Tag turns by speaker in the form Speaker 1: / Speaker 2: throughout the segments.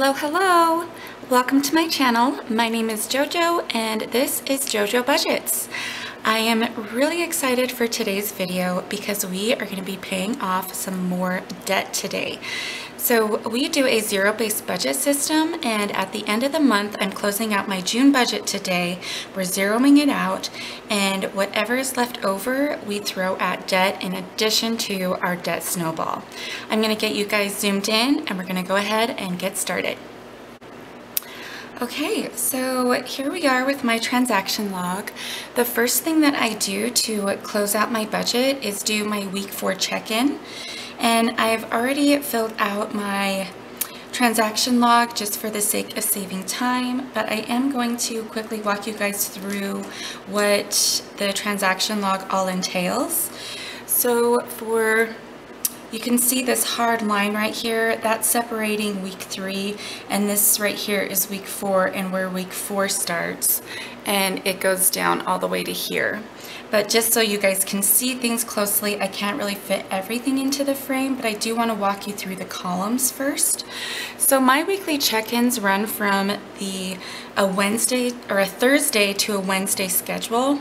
Speaker 1: Hello, hello! Welcome to my channel. My name is JoJo and this is JoJo Budgets. I am really excited for today's video because we are going to be paying off some more debt today. So we do a zero-based budget system, and at the end of the month I'm closing out my June budget today. We're zeroing it out, and whatever is left over we throw at debt in addition to our debt snowball. I'm going to get you guys zoomed in and we're going to go ahead and get started. Okay, so here we are with my transaction log. The first thing that I do to close out my budget is do my week 4 check-in. And I've already filled out my transaction log just for the sake of saving time, but I am going to quickly walk you guys through what the transaction log all entails. So you can see this hard line right here, that's separating week 3, and this right here is week 4 and where week 4 starts, and it goes down all the way to here. But just so you guys can see things closely, I can't really fit everything into the frame, but I do want to walk you through the columns first. So my weekly check-ins run from a Wednesday or a Thursday to a Wednesday schedule.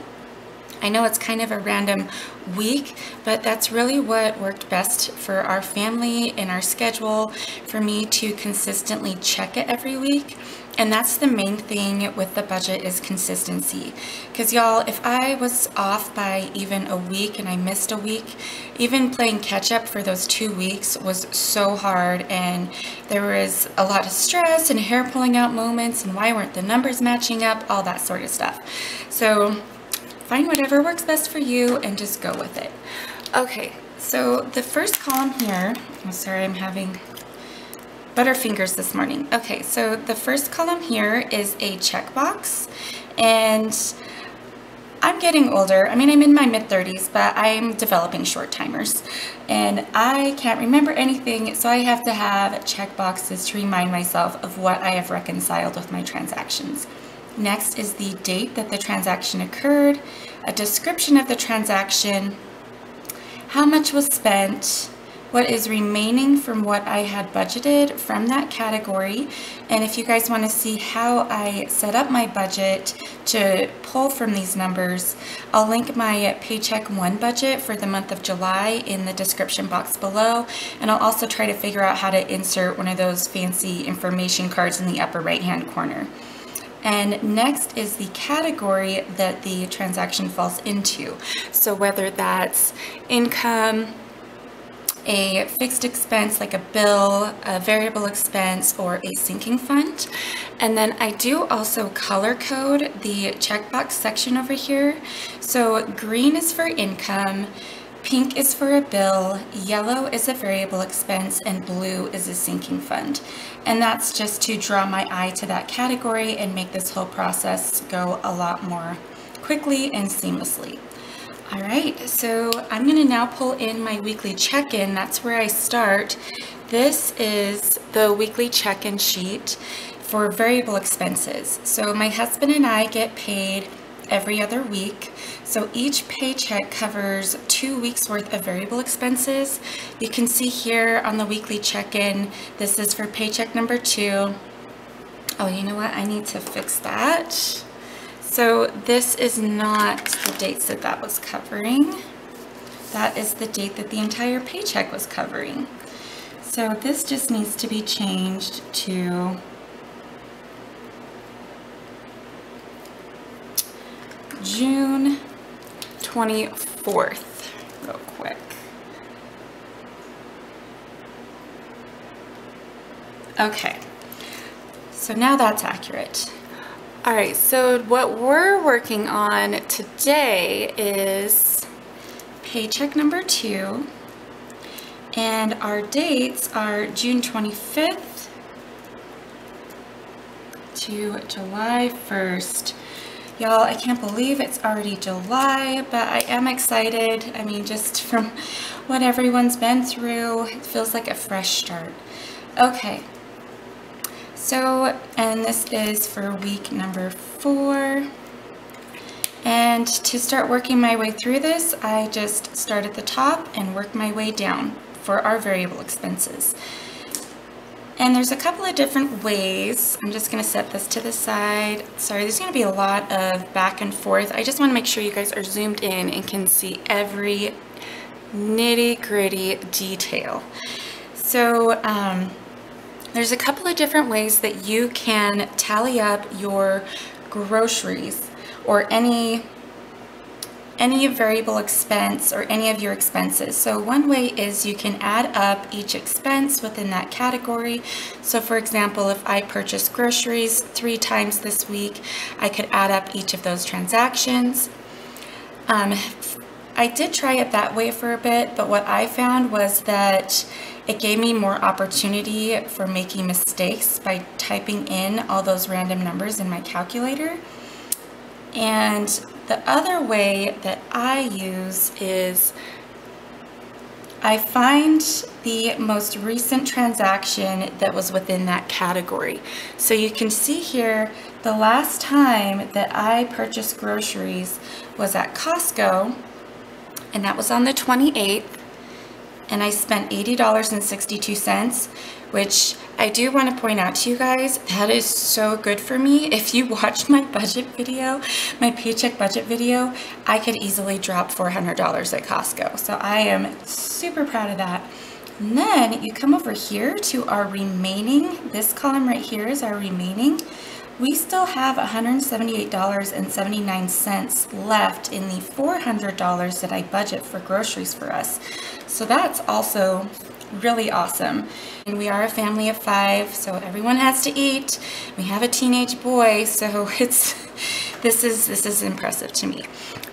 Speaker 1: I know it's kind of a random week, but that's really what worked best for our family and our schedule, for me to consistently check it every week. And that's the main thing with the budget, is consistency. Because y'all, if I was off by even a week and I missed a week, even playing catch up for those 2 weeks was so hard, and there was a lot of stress and hair pulling out moments and why weren't the numbers matching up, all that sort of stuff. So find whatever works best for you and just go with it. Okay, so the first column here, I'm sorry, I'm having butterfingers this morning. Okay, so the first column here is a checkbox, and I'm getting older. I mean, I'm in my mid-30s, but I'm developing short timers, and I can't remember anything, so I have to have check boxes to remind myself of what I have reconciled with my transactions. Next is the date that the transaction occurred, a description of the transaction, how much was spent, what is remaining from what I had budgeted from that category. And if you guys want to see how I set up my budget to pull from these numbers, I'll link my Paycheck 1 budget for the month of July in the description box below, and I'll also try to figure out how to insert one of those fancy information cards in the upper right hand corner. And next is the category that the transaction falls into. So whether that's income, a fixed expense like a bill, a variable expense, or a sinking fund. And then I do also color code the checkbox section over here. So green is for income, pink is for a bill, yellow is a variable expense, and blue is a sinking fund. And that's just to draw my eye to that category and make this whole process go a lot more quickly and seamlessly. All right, so I'm going to now pull in my weekly check-in. That's where I start. This is the weekly check-in sheet for variable expenses. So my husband and I get paid every other week. So each paycheck covers 2 weeks worth of variable expenses. You can see here on the weekly check-in, this is for paycheck number 2. Oh, you know what? I need to fix that. So this is not the dates that that was covering. That is the date that the entire paycheck was covering. So this just needs to be changed to June 24th, real quick. Okay, so now that's accurate. All right, so what we're working on today is paycheck number 2, and our dates are June 25th to July 1st. Y'all, I can't believe it's already July, but I am excited. I mean, just from what everyone's been through, it feels like a fresh start. Okay. So, and this is for week number 4. And to start working my way through this, I just start at the top and work my way down for our variable expenses. And there's a couple of different ways. I'm just going to set this to the side. Sorry, there's going to be a lot of back and forth. I just want to make sure you guys are zoomed in and can see every nitty-gritty detail. So there's a couple of different ways that you can tally up your groceries or any variable expense or any of your expenses. So one way is you can add up each expense within that category. So for example, if I purchased groceries 3 times this week, I could add up each of those transactions. I did try it that way for a bit, but what I found was that it gave me more opportunity for making mistakes by typing in all those random numbers in my calculator. And the other way that I use is I find the most recent transaction that was within that category. So you can see here, the last time that I purchased groceries was at Costco, and that was on the 28th, and I spent $80.62, which I do want to point out to you guys, that is so good for me. If you watched my budget video, my paycheck budget video, I could easily drop $400 at Costco. So I am super proud of that. And then you come over here to our remaining, this column right here is our remaining. We still have $178.79 left in the $400 that I budget for groceries for us. So that's also really awesome. And we are a family of 5, so everyone has to eat. We have a teenage boy, so this is impressive to me.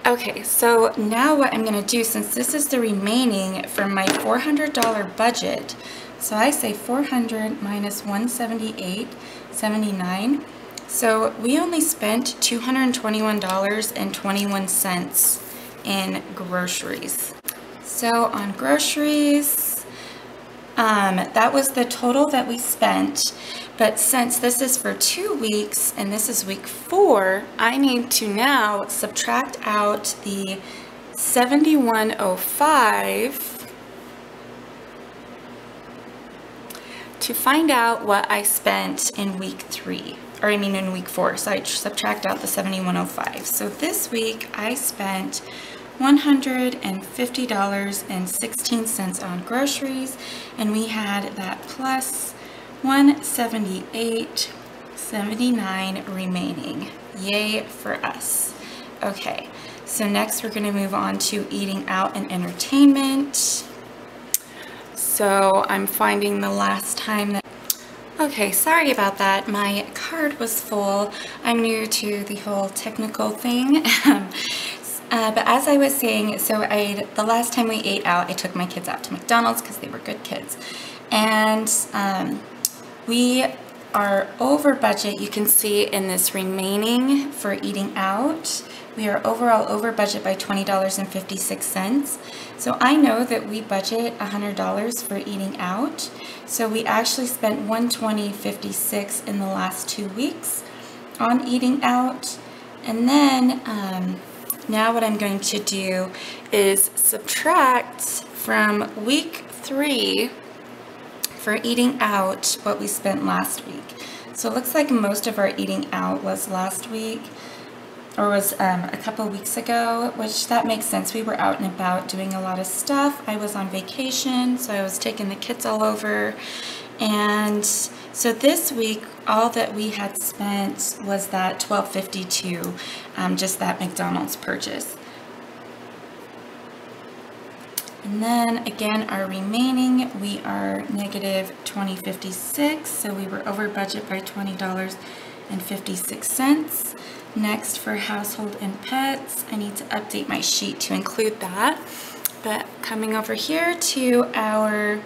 Speaker 1: Okay, so now what I'm going to do, since this is the remaining from my $400 budget, so I say 400 minus 178.79. So we only spent $221.21 in groceries. So on groceries, that was the total that we spent. But since this is for 2 weeks and this is week 4, I need to now subtract out the $71.05 to find out what I spent in week 3. Or I mean in week 4, so I subtract out the $71.05. So this week I spent $150.16 on groceries, and we had that plus $178.79 remaining. Yay for us. Okay, so next we're going to move on to eating out and entertainment. So I'm finding the last time that okay, sorry about that. My card was full. I'm new to the whole technical thing. But as I was saying, so the last time we ate out, I took my kids out to McDonald's because they were good kids. And we are over budget. You can see in this remaining for eating out. We are overall over budget by $20.56. So I know that we budget $100 for eating out. So we actually spent $120.56 in the last 2 weeks on eating out. And then now what I'm going to do is subtract from week 3 for eating out what we spent last week. So it looks like most of our eating out was last week, or was a couple weeks ago, which that makes sense. We were out and about doing a lot of stuff. I was on vacation, so I was taking the kids all over. And so this week, all that we had spent was that $12.52, just that McDonald's purchase. And then again, our remaining, we are negative $20.56, so we were over budget by $20.56. Next, for household and pets, I need to update my sheet to include that. But coming over here to our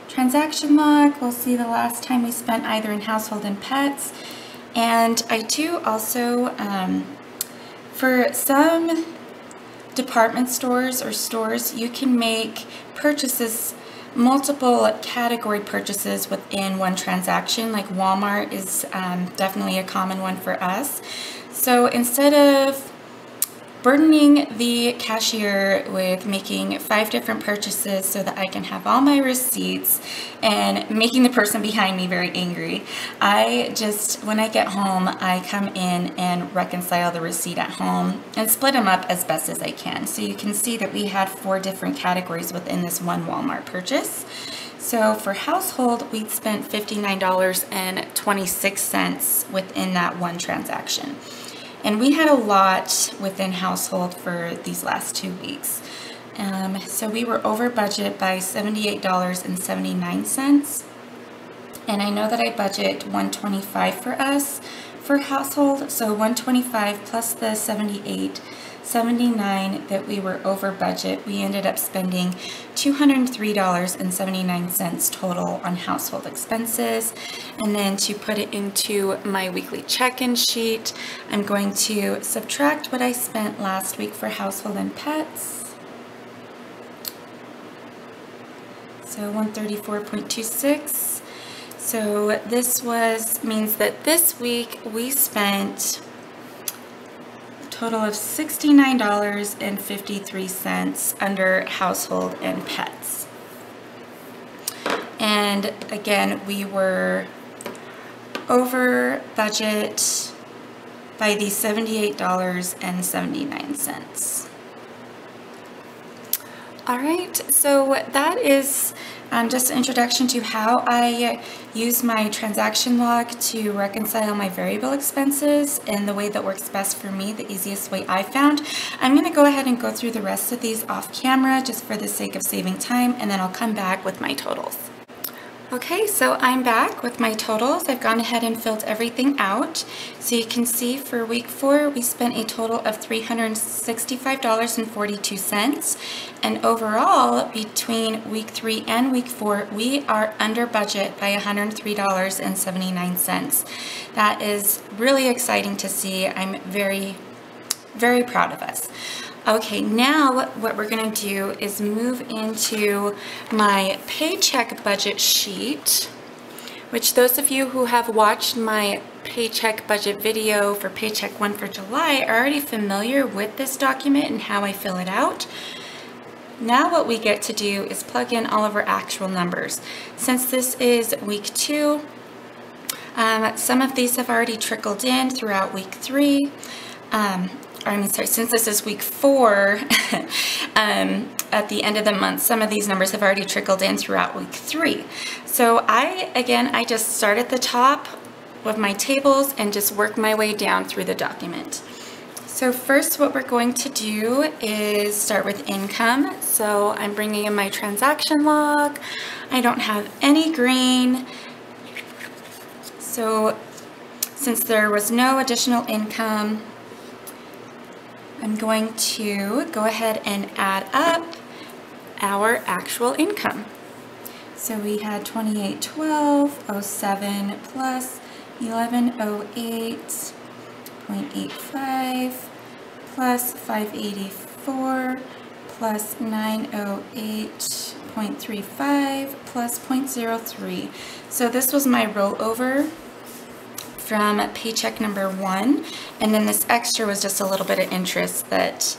Speaker 1: transaction log, we'll see the last time we spent either in household and pets. And I do also, for some department stores or stores, you can make purchases, multiple category purchases within one transaction. Like Walmart is definitely a common one for us. So instead of burdening the cashier with making 5 different purchases so that I can have all my receipts and making the person behind me very angry. When I get home, I come in and reconcile the receipt at home and split them up as best as I can. So you can see that we had 4 different categories within this one Walmart purchase. So for household, we spent $59.26 within that one transaction. And we had a lot within household for these last 2 weeks. So we were over budget by $78.79. And I know that I budget $125 for us for household. So $125 plus the $78.79 that we were over budget, we ended up spending $203.79 total on household expenses. And then to put it into my weekly check-in sheet, I'm going to subtract what I spent last week for household and pets. So 134.26. So this means that this week we spent total of $69.53 under household and pets. And again, we were over budget by the $78.79. All right, so that is just an introduction to how I use my transaction log to reconcile my variable expenses and the way that works best for me, the easiest way I found. I'm going to go ahead and go through the rest of these off camera just for the sake of saving time, and then I'll come back with my totals. Okay, so I'm back with my totals. I've gone ahead and filled everything out. So you can see for week 4, we spent a total of $365.42. And overall, between week 3 and week 4, we are under budget by $103.79. That is really exciting to see. I'm very, very proud of us. Okay, now what we're going to do is move into my paycheck budget sheet, which those of you who have watched my paycheck budget video for paycheck 1 for July are already familiar with this document and how I fill it out. Now what we get to do is plug in all of our actual numbers. Since this is week 2, some of these have already trickled in throughout week 3. Since this is week 4, at the end of the month, some of these numbers have already trickled in throughout week 3. So I just start at the top with my tables and just work my way down through the document. So first what we're going to do is start with income. So I'm bringing in my transaction log. I don't have any green. So since there was no additional income, I'm going to go ahead and add up our actual income. So we had 2812.07 plus 1108.85 plus 584 plus 908.35 plus 0.03. So this was my rollover from paycheck number 1, and then this extra was just a little bit of interest that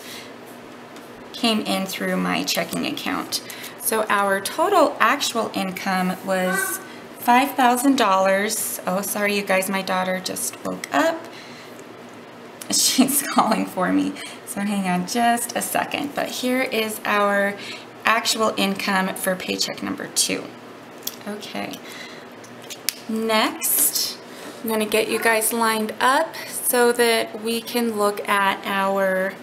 Speaker 1: came in through my checking account. So our total actual income was $5,000. Oh, sorry you guys, my daughter just woke up. She's calling for me, so hang on just a second. But here is our actual income for paycheck number 2. Okay, next I'm going to get you guys lined up so that we can look at our,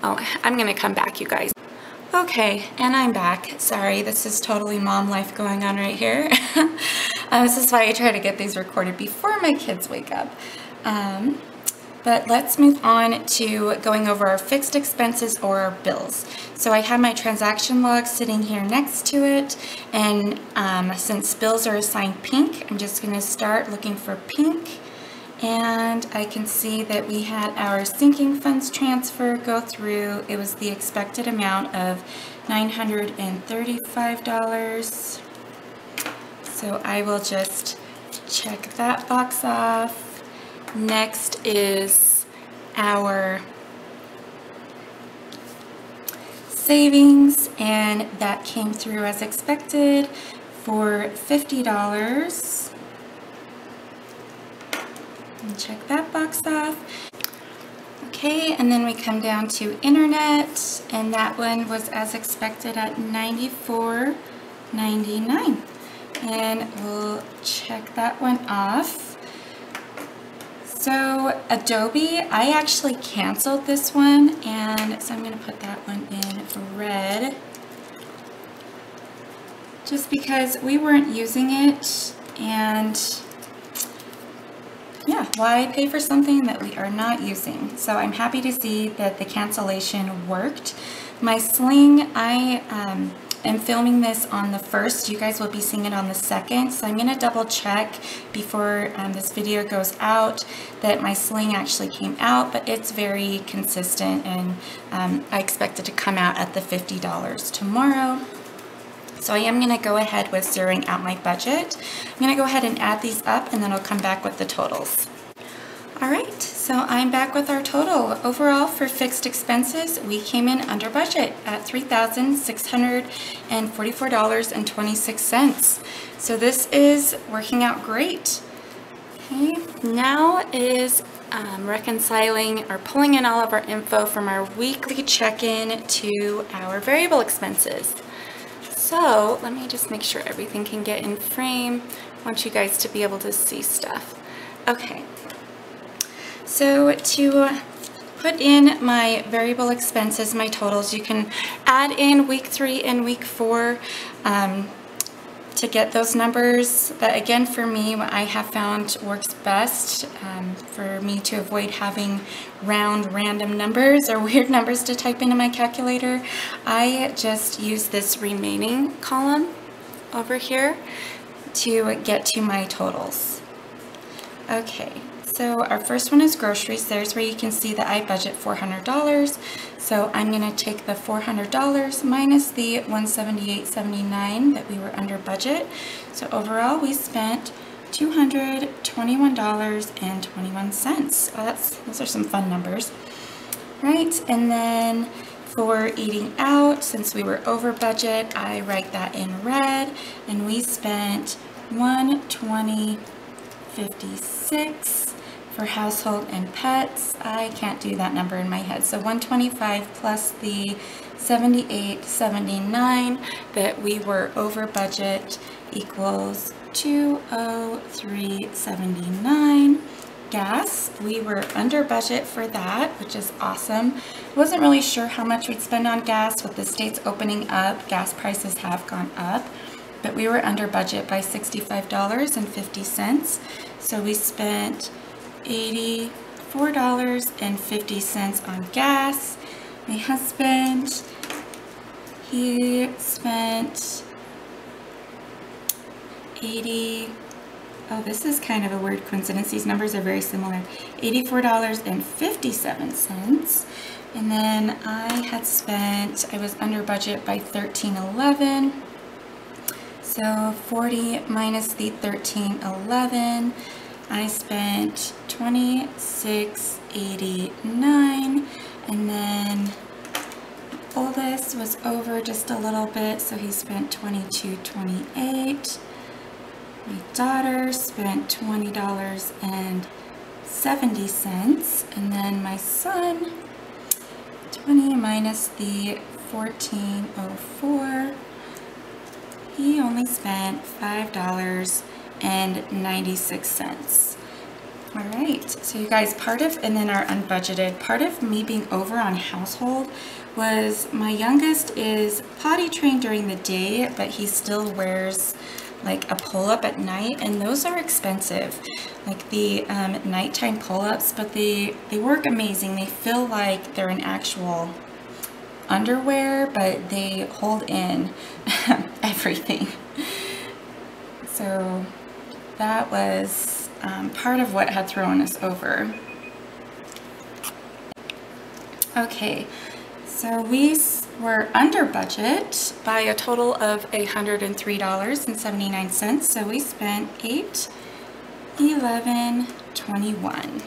Speaker 1: I'm going to come back, you guys. Okay, and I'm back. Sorry, this is totally mom life going on right here. This is why I try to get these recorded before my kids wake up. But let's move on to going over our fixed expenses or our bills. So I have my transaction log sitting here next to it, and since bills are assigned pink, I'm just going to start looking for pink, and I can see that we had our sinking funds transfer go through. It was the expected amount of $935. So I will just check that box off. Next is our savings, and that came through as expected for $50. And check that box off. Okay, and then we come down to internet, and that one was as expected at $94.99. And we'll check that one off. So Adobe, I actually canceled this one, and so I'm going to put that one in red just because we weren't using it, and yeah, why pay for something that we are not using? So I'm happy to see that the cancellation worked. My sling, I am filming this on the 1st. You guys will be seeing it on the 2nd. So I'm going to double check before this video goes out that my sling actually came out, but it's very consistent, and I expect it to come out at the $50 tomorrow. So I am going to go ahead with zeroing out my budget. I'm going to go ahead and add these up, and then I'll come back with the totals. Alright, so I'm back with our total. Overall, for fixed expenses, we came in under budget at $3,644.26. So this is working out great. Okay, now is reconciling or pulling in all of our info from our weekly check-in to our variable expenses. So let me just make sure everything can get in frame. I want you guys to be able to see stuff. Okay, so to put in my variable expenses, my totals, you can add in week 3 and week 4 to get those numbers. But again, for me, what I have found works best for me to avoid having random numbers or weird numbers to type into my calculator, I just use this remaining column over here to get to my totals. Okay, so our first one is groceries. There's where you can see that I budget $400. So I'm going to take the $400 minus the $178.79 that we were under budget. So overall we spent $221.21. Oh, those are some fun numbers. Right, and then for eating out, since we were over budget, I write that in red, and we spent $120.56 for household and pets. I can't do that number in my head. So $125 plus the $78.79 that we were over budget equals $203.79. Gas, we were under budget for that, which is awesome. I wasn't really sure how much we'd spend on gas. With the states opening up, gas prices have gone up, but we were under budget by $65.50. So we spent $84.50 on gas. My husband, he spent this is kind of a weird coincidence. These numbers are very similar. $84.57. And then I was under budget by $13.11. So 40 minus the $13.11. I spent $26.89, and then oldest was over just a little bit, so he spent $22.28. My daughter spent $20.70, and then my son, 20 minus the $14.04, he only spent $5.96. All right, so you guys, and then our unbudgeted, part of me being over on household was my youngest is potty trained during the day, but he still wears like a pull-up at night, and those are expensive, like the nighttime pull-ups, but they work amazing. They feel like they're an actual underwear, but they hold in everything. So that was part of what had thrown us over. Okay, so we were under budget by a total of $103.79, so we spent $811.21.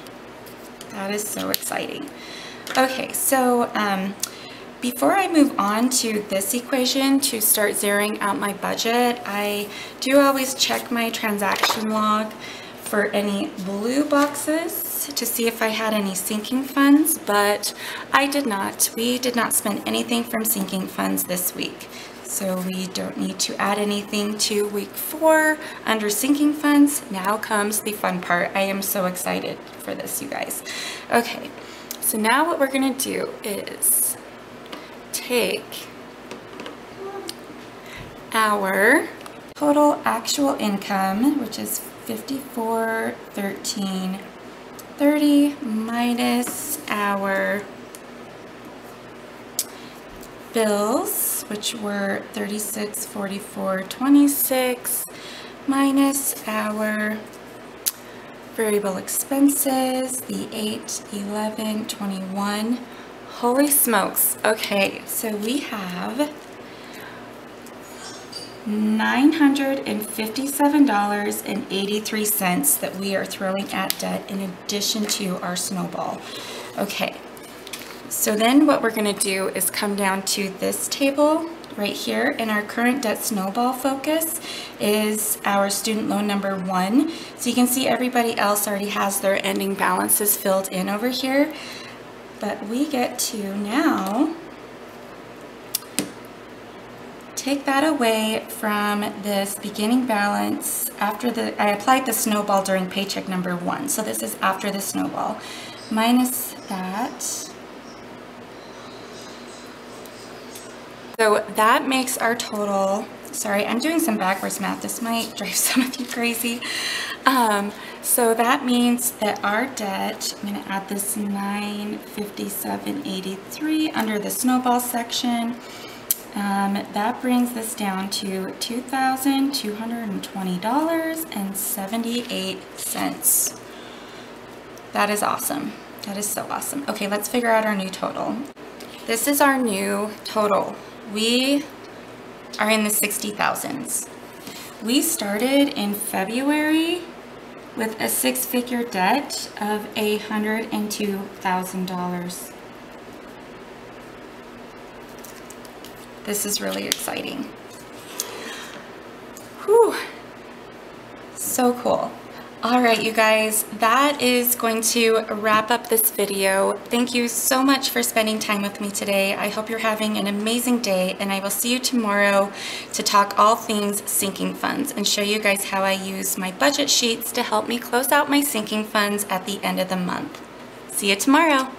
Speaker 1: That is so exciting. Okay, so before I move on to this equation to start zeroing out my budget, I do always check my transaction log for any blue boxes to see if I had any sinking funds, but I did not. We did not spend anything from sinking funds this week. So we don't need to add anything to week 4 under sinking funds. Now comes the fun part. I am so excited for this, you guys. Okay, so now what we're gonna do is take our total actual income, which is $54,1330, minus our bills, which were $36,4426, minus our variable expenses, the $8,1121. Holy smokes. Okay, so we have $957.83 that we are throwing at debt in addition to our snowball. Okay, so then what we're going to do is come down to this table right here, and our current debt snowball focus is our student loan number 1. So you can see everybody else already has their ending balances filled in over here, but we get to now take that away from this beginning balance after I applied the snowball during paycheck number 1. So this is after the snowball. Minus that. So that makes our total, sorry, I'm doing some backwards math. This might drive some of you crazy. So that means that our debt, I'm going to add this $957.83 under the snowball section. That brings this down to $2,220.78. That is awesome. That is so awesome. Okay, let's figure out our new total. This is our new total. We are in the 60,000s. We started in February with a 6-figure debt of $102,000. This is really exciting. Whew. So cool. All right, you guys, that is going to wrap up this video. Thank you so much for spending time with me today. I hope you're having an amazing day, and I will see you tomorrow to talk all things sinking funds and show you guys how I use my budget sheets to help me close out my sinking funds at the end of the month. See you tomorrow.